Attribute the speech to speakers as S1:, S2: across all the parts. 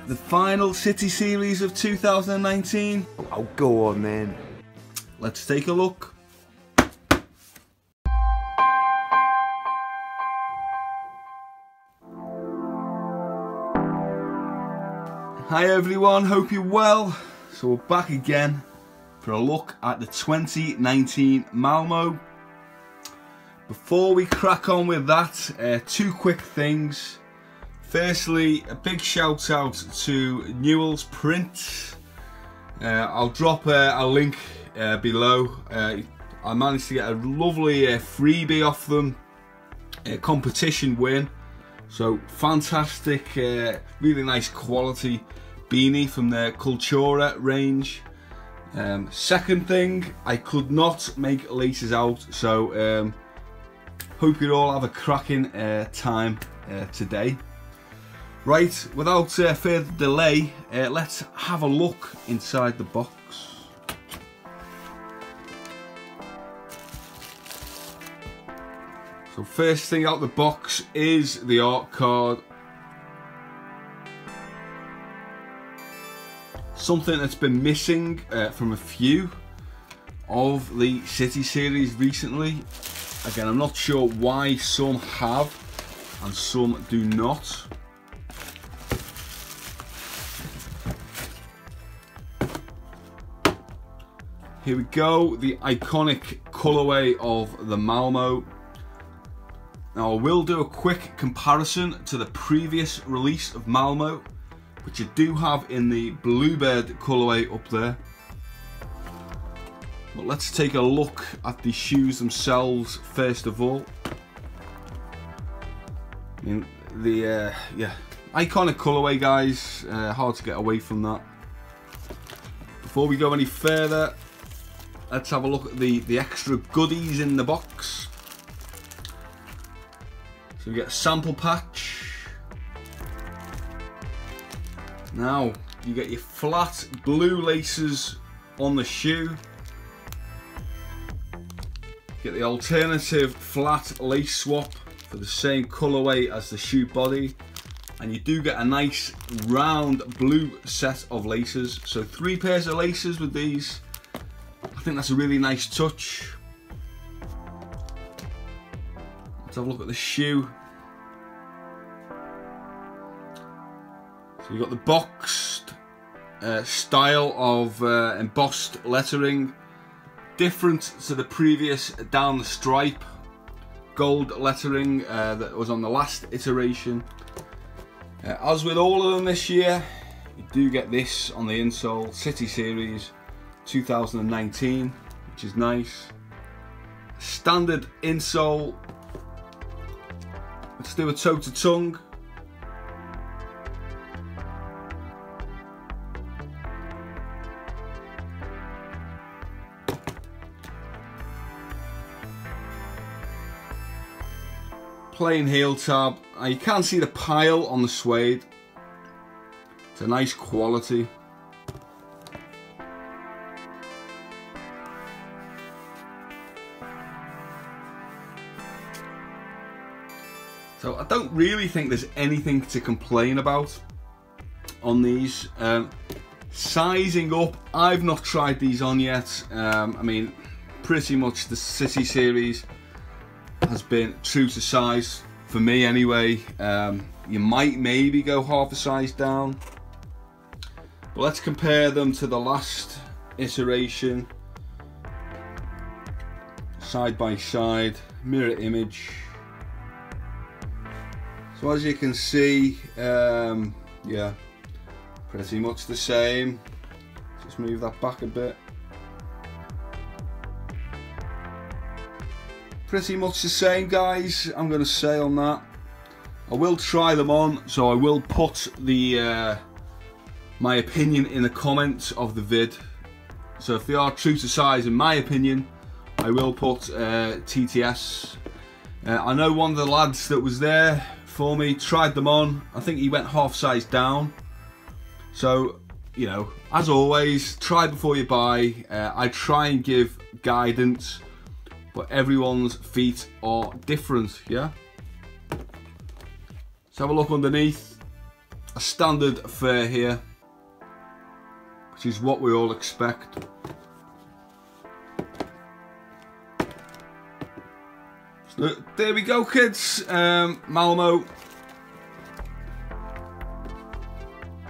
S1: The final City series of 2019.
S2: Oh, go on then.
S1: Let's take a look. Hi everyone, hope you're well. So we're back again for a look at the 2019 Malmo. Before we crack on with that, two quick things. Firstly, a big shout out to Newell's Print. I'll drop a link below. I managed to get a lovely freebie off them, a competition win. So fantastic, really nice quality beanie from their Cultura range. Second thing, I could not make laces out, so hope you all have a cracking time today. Right, without further delay, let's have a look inside the box. So first thing out the box is the art card. Something that's been missing from a few of the City series recently. Again, I'm not sure why some have and some do not. Here we go, the iconic colourway of the Malmo. Now I will do a quick comparison to the previous release of Malmo, which I do have in the Bluebird colourway up there. But let's take a look at the shoes themselves first of all. I mean, the iconic colourway, guys, hard to get away from that. Before we go any further, let's have a look at the extra goodies in the box. So we get a sample patch. Now you get your flat blue laces on the shoe. Get the alternative flat lace swap for the same colourway as the shoe body. And you do get a nice round blue set of laces. So 3 pairs of laces with these. I think that's a really nice touch. Let's have a look at the shoe. So you've got the boxed style of embossed lettering, different to the previous down the stripe gold lettering that was on the last iteration. As with all of them this year, you do get this on the insole, City Series 2019, which is nice. Standard insole. Let's do a toe to tongue. Plain heel tab. Now you can see the pile on the suede. It's a nice quality. So I don't really think there's anything to complain about on these. Sizing up, I've not tried these on yet. I mean, pretty much the City series has been true to size for me anyway. You might maybe go half a size down, but let's compare them to the last iteration, side by side, mirror image. So as you can see, yeah, pretty much the same. Just move that back a bit. Pretty much the same, guys, I'm going to say on that. I will try them on, so I will put the my opinion in the comments of the vid. So if they are true to size, in my opinion, I will put TTS. I know one of the lads that was there for me tried them on. I think he went half size down. So, you know, as always, try before you buy. I try and give guidance but everyone's feet are different, yeah? Let's have a look underneath. A standard fare here, which is what we all expect. So there we go, kids. Malmo.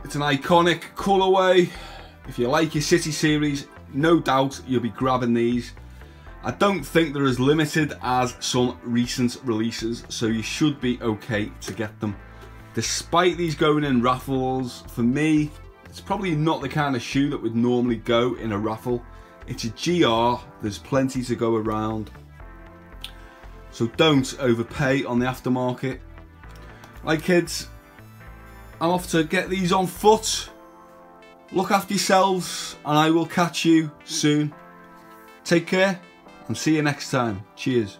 S1: It's an iconic colourway. If you like your City series, no doubt you'll be grabbing these. I don't think they're as limited as some recent releases, so you should be okay to get them. Despite these going in raffles, for me, it's probably not the kind of shoe that would normally go in a raffle. It's a GR, there's plenty to go around. So don't overpay on the aftermarket. Right, kids, I'm off to get these on foot. Look after yourselves, and I will catch you soon. Take care, and see you next time. Cheers.